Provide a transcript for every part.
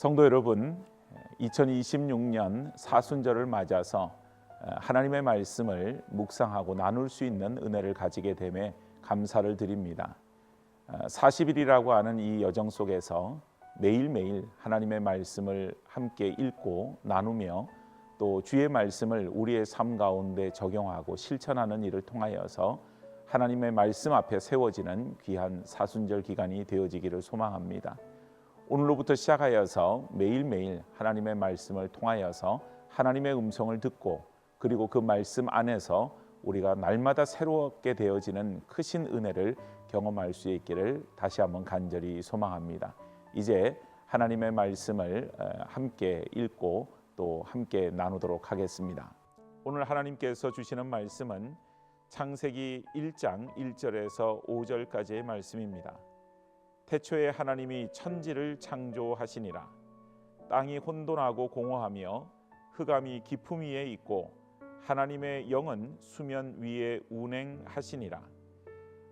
성도 여러분, 2026년 사순절을 맞아서 하나님의 말씀을 묵상하고 나눌 수 있는 은혜를 가지게 됨에 감사를 드립니다. 40일이라고 하는 이 여정 속에서 매일매일 하나님의 말씀을 함께 읽고 나누며 또 주의 말씀을 우리의 삶 가운데 적용하고 실천하는 일을 통하여서 하나님의 말씀 앞에 세워지는 귀한 사순절 기간이 되어지기를 소망합니다. 오늘로부터 시작하여서 매일매일 하나님의 말씀을 통하여서 하나님의 음성을 듣고 그리고 그 말씀 안에서 우리가 날마다 새롭게 되어지는 크신 은혜를 경험할 수 있기를 다시 한번 간절히 소망합니다. 이제 하나님의 말씀을 함께 읽고 또 함께 나누도록 하겠습니다. 오늘 하나님께서 주시는 말씀은 창세기 1장 1절에서 5절까지의 말씀입니다. 태초에 하나님이 천지를 창조하시니라. 땅이 혼돈하고 공허하며 흑암이 깊음 위에 있고 하나님의 영은 수면 위에 운행하시니라.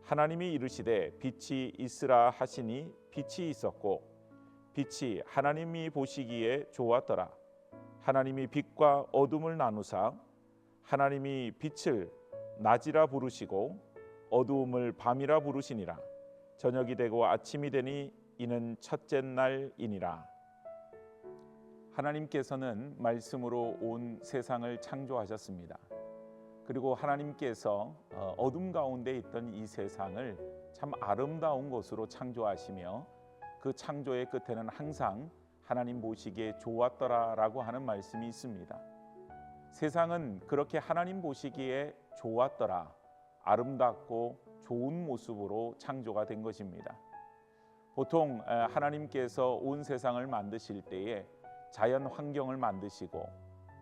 하나님이 이르시되 빛이 있으라 하시니 빛이 있었고 빛이 하나님이 보시기에 좋았더라. 하나님이 빛과 어둠을 나누사 하나님이 빛을 낮이라 부르시고 어두움을 밤이라 부르시니라. 저녁이 되고 아침이 되니 이는 첫째 날이니라. 하나님께서는 말씀으로 온 세상을 창조하셨습니다. 그리고 하나님께서 어둠 가운데 있던 이 세상을 참 아름다운 것으로 창조하시며 그 창조의 끝에는 항상 하나님 보시기에 좋았더라라고 하는 말씀이 있습니다. 세상은 그렇게 하나님 보시기에 좋았더라, 아름답고 좋은 모습으로 창조가 된 것입니다. 보통 하나님께서 온 세상을 만드실 때에 자연 환경을 만드시고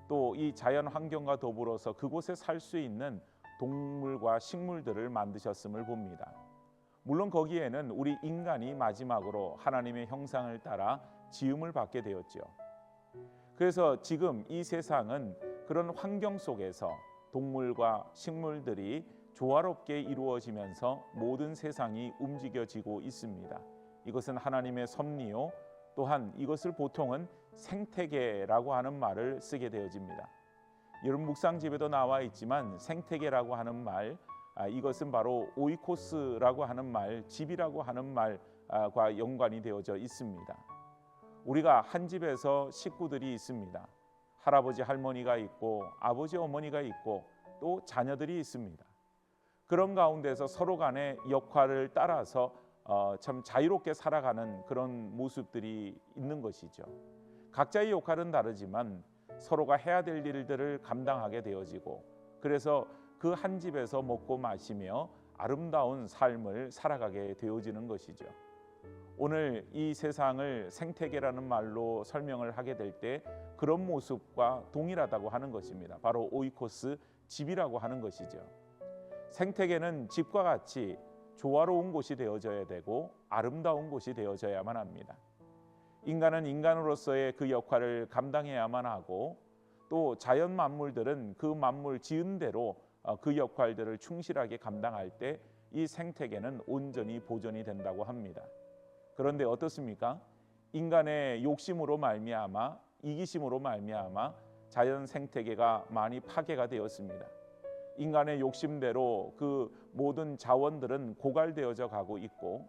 또 이 자연 환경과 더불어서 그곳에 살 수 있는 동물과 식물들을 만드셨음을 봅니다. 물론 거기에는 우리 인간이 마지막으로 하나님의 형상을 따라 지음을 받게 되었죠. 그래서 지금 이 세상은 그런 환경 속에서 동물과 식물들이 조화롭게 이루어지면서 모든 세상이 움직여지고 있습니다. 이것은 하나님의 섭리요, 또한 이것을 보통은 생태계라고 하는 말을 쓰게 되어집니다. 여러분 묵상집에도 나와 있지만 생태계라고 하는 말, 이것은 바로 오이코스라고 하는 말, 집이라고 하는 말과 연관이 되어져 있습니다. 우리가 한 집에서 식구들이 있습니다. 할아버지 할머니가 있고 아버지 어머니가 있고 또 자녀들이 있습니다. 그런 가운데서 서로 간의 역할을 따라서 참 자유롭게 살아가는 그런 모습들이 있는 것이죠. 각자의 역할은 다르지만 서로가 해야 될 일들을 감당하게 되어지고 그래서 그 한 집에서 먹고 마시며 아름다운 삶을 살아가게 되어지는 것이죠. 오늘 이 세상을 생태계라는 말로 설명을 하게 될 때 그런 모습과 동일하다고 하는 것입니다. 바로 오이코스, 집이라고 하는 것이죠. 생태계는 집과 같이 조화로운 곳이 되어져야 되고 아름다운 곳이 되어져야만 합니다. 인간은 인간으로서의 그 역할을 감당해야만 하고 또 자연 만물들은 그 만물 지은 대로 그 역할들을 충실하게 감당할 때 이 생태계는 온전히 보존이 된다고 합니다. 그런데 어떻습니까? 인간의 욕심으로 말미암아 이기심으로 말미암아 자연 생태계가 많이 파괴가 되었습니다. 인간의 욕심대로 그 모든 자원들은 고갈되어져 가고 있고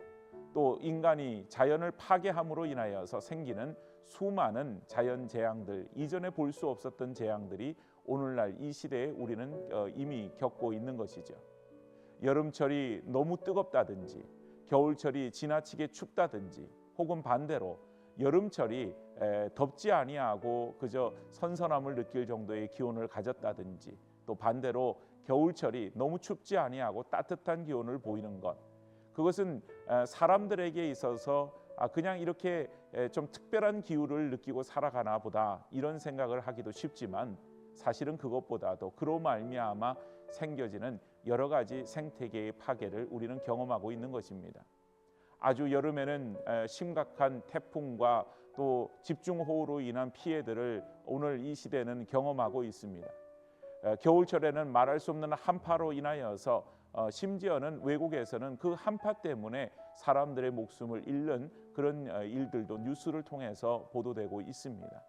또 인간이 자연을 파괴함으로 인하여서 생기는 수많은 자연 재앙들, 이전에 볼 수 없었던 재앙들이 오늘날 이 시대에 우리는 이미 겪고 있는 것이죠. 여름철이 너무 뜨겁다든지 겨울철이 지나치게 춥다든지 혹은 반대로 여름철이 덥지 아니하고 그저 선선함을 느낄 정도의 기온을 가졌다든지 또 반대로 겨울철이 너무 춥지 아니하고 따뜻한 기온을 보이는 것, 그것은 사람들에게 있어서 그냥 이렇게 좀 특별한 기후를 느끼고 살아가나 보다 이런 생각을 하기도 쉽지만 사실은 그것보다도 그로 말미암아 생겨지는 여러 가지 생태계의 파괴를 우리는 경험하고 있는 것입니다. 아주 여름에는 심각한 태풍과 또 집중호우로 인한 피해들을 오늘 이 시대는 경험하고 있습니다. 겨울철에는 말할 수 없는 한파로 인하여서 심지어는 외국에서는 그 한파 때문에 사람들의 목숨을 잃는 그런 일들도 뉴스를 통해서 보도되고 있습니다.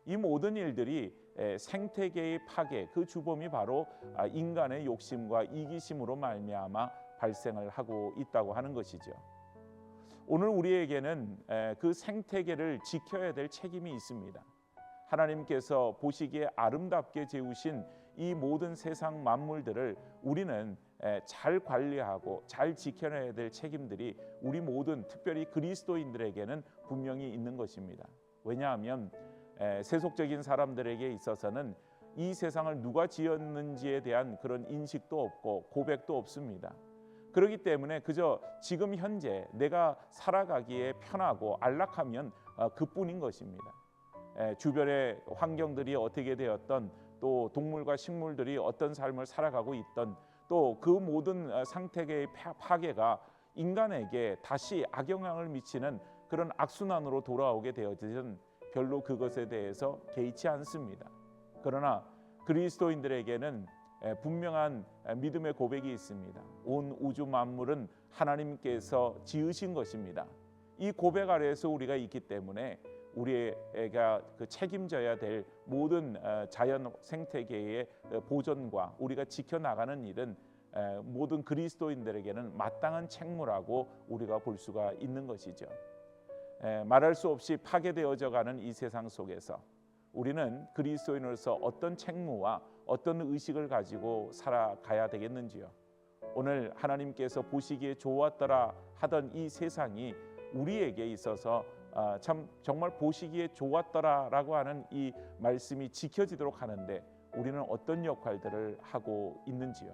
이 모든 일들이 생태계의 파괴, 그 주범이 바로 인간의 욕심과 이기심으로 말미암아 발생을 하고 있다고 하는 것이죠. 오늘 우리에게는 그 생태계를 지켜야 될 책임이 있습니다. 하나님께서 보시기에 아름답게 지으신 이 모든 세상 만물들을 우리는 잘 관리하고 잘 지켜내야 될 책임들이 우리 모든, 특별히 그리스도인들에게는 분명히 있는 것입니다. 왜냐하면 세속적인 사람들에게 있어서는 이 세상을 누가 지었는지에 대한 그런 인식도 없고 고백도 없습니다. 그렇기 때문에 그저 지금 현재 내가 살아가기에 편하고 안락하면 그뿐인 것입니다. 주변의 환경들이 어떻게 되었던, 또 동물과 식물들이 어떤 삶을 살아가고 있던, 또 그 모든 생태계의 파괴가 인간에게 다시 악영향을 미치는 그런 악순환으로 돌아오게 되어지는 별로 그것에 대해서 개의치 않습니다. 그러나 그리스도인들에게는 분명한 믿음의 고백이 있습니다. 온 우주 만물은 하나님께서 지으신 것입니다. 이 고백 아래에서 우리가 있기 때문에 우리가 그 책임져야 될 모든 자연 생태계의 보존과 우리가 지켜나가는 일은 모든 그리스도인들에게는 마땅한 책무라고 우리가 볼 수가 있는 것이죠. 말할 수 없이 파괴되어져 가는 이 세상 속에서 우리는 그리스도인으로서 어떤 책무와 어떤 의식을 가지고 살아가야 되겠는지요. 오늘 하나님께서 보시기에 좋았더라 하던 이 세상이 우리에게 있어서 참 정말 보시기에 좋았더라라고 하는 이 말씀이 지켜지도록 하는데 우리는 어떤 역할들을 하고 있는지요.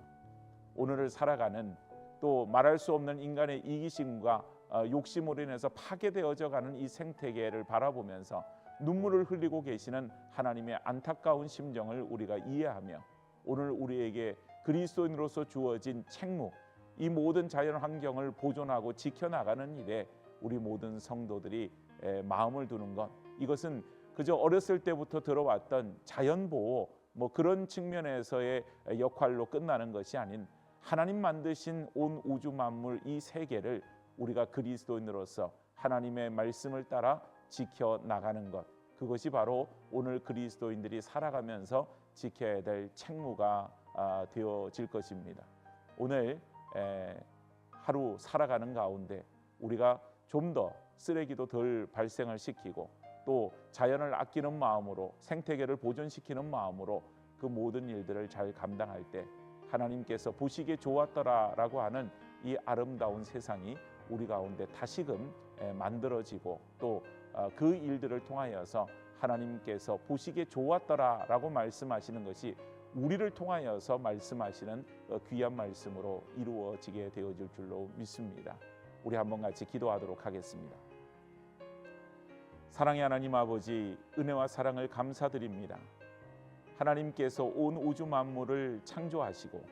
오늘을 살아가는, 또 말할 수 없는 인간의 이기심과 욕심으로 인해서 파괴되어져 가는 이 생태계를 바라보면서 눈물을 흘리고 계시는 하나님의 안타까운 심정을 우리가 이해하며 오늘 우리에게 그리스도인으로서 주어진 책무, 이 모든 자연 환경을 보존하고 지켜나가는 일에 우리 모든 성도들이 마음을 두는 것, 이것은 그저 어렸을 때부터 들어왔던 자연보호 그런 측면에서의 역할로 끝나는 것이 아닌 하나님 만드신 온 우주 만물 이 세계를 우리가 그리스도인으로서 하나님의 말씀을 따라 지켜나가는 것, 그것이 바로 오늘 그리스도인들이 살아가면서 지켜야 될 책무가 되어질 것입니다. 오늘 하루 살아가는 가운데 우리가 좀 더 쓰레기도 덜 발생을 시키고 또 자연을 아끼는 마음으로, 생태계를 보존시키는 마음으로 그 모든 일들을 잘 감당할 때 하나님께서 보시기에 좋았더라라고 하는 이 아름다운 세상이 우리 가운데 다시금 만들어지고 또 그 일들을 통하여서 하나님께서 보시기에 좋았더라라고 말씀하시는 것이 우리를 통하여서 말씀하시는 귀한 말씀으로 이루어지게 되어질 줄로 믿습니다. 우리 한번 같이 기도하도록 하겠습니다. 사랑의 하나님 아버지, 은혜와 사랑을 감사드립니다. 하나님께서 온 우주 만물을 창조하시고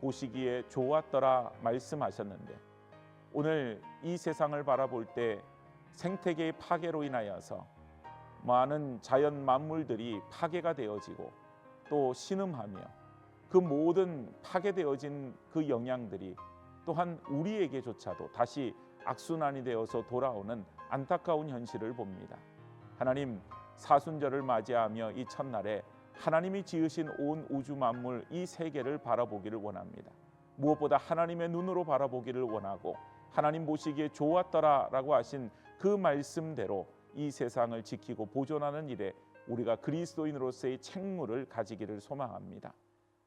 보시기에 좋았더라 말씀하셨는데 오늘 이 세상을 바라볼 때 생태계의 파괴로 인하여서 많은 자연 만물들이 파괴가 되어지고 또 신음하며 그 모든 파괴되어진 그 영향들이 또한 우리에게조차도 다시 악순환이 되어서 돌아오는 안타까운 현실을 봅니다. 하나님, 사순절을 맞이하며 이 첫날에 하나님이 지으신 온 우주 만물 이 세계를 바라보기를 원합니다. 무엇보다 하나님의 눈으로 바라보기를 원하고 하나님 보시기에 좋았더라라고 하신 그 말씀대로 이 세상을 지키고 보존하는 일에 우리가 그리스도인으로서의 책무를 가지기를 소망합니다.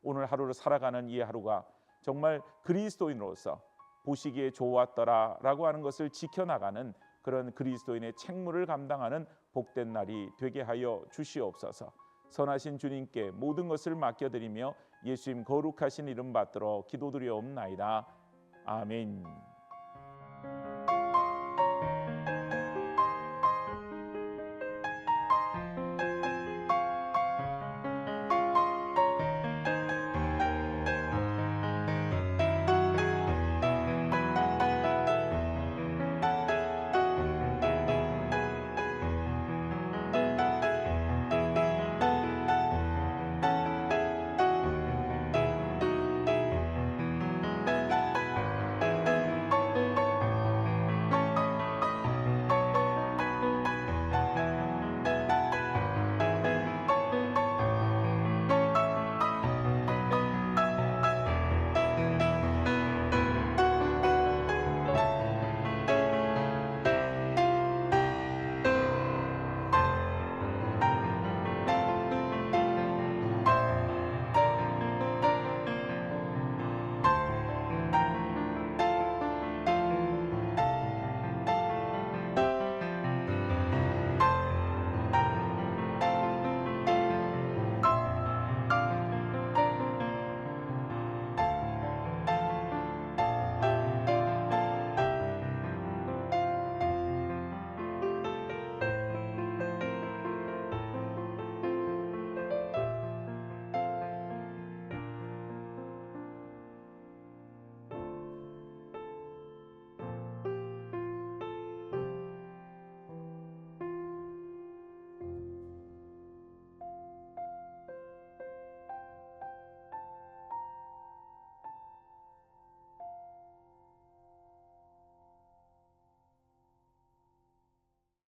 오늘 하루를 살아가는 이 하루가 정말 그리스도인으로서 보시기에 좋았더라라고 하는 것을 지켜나가는 그런 그리스도인의 책무를 감당하는 복된 날이 되게 하여 주시옵소서. 선하신 주님께 모든 것을 맡겨드리며 예수님 거룩하신 이름 받들어 기도드리옵나이다. 아멘.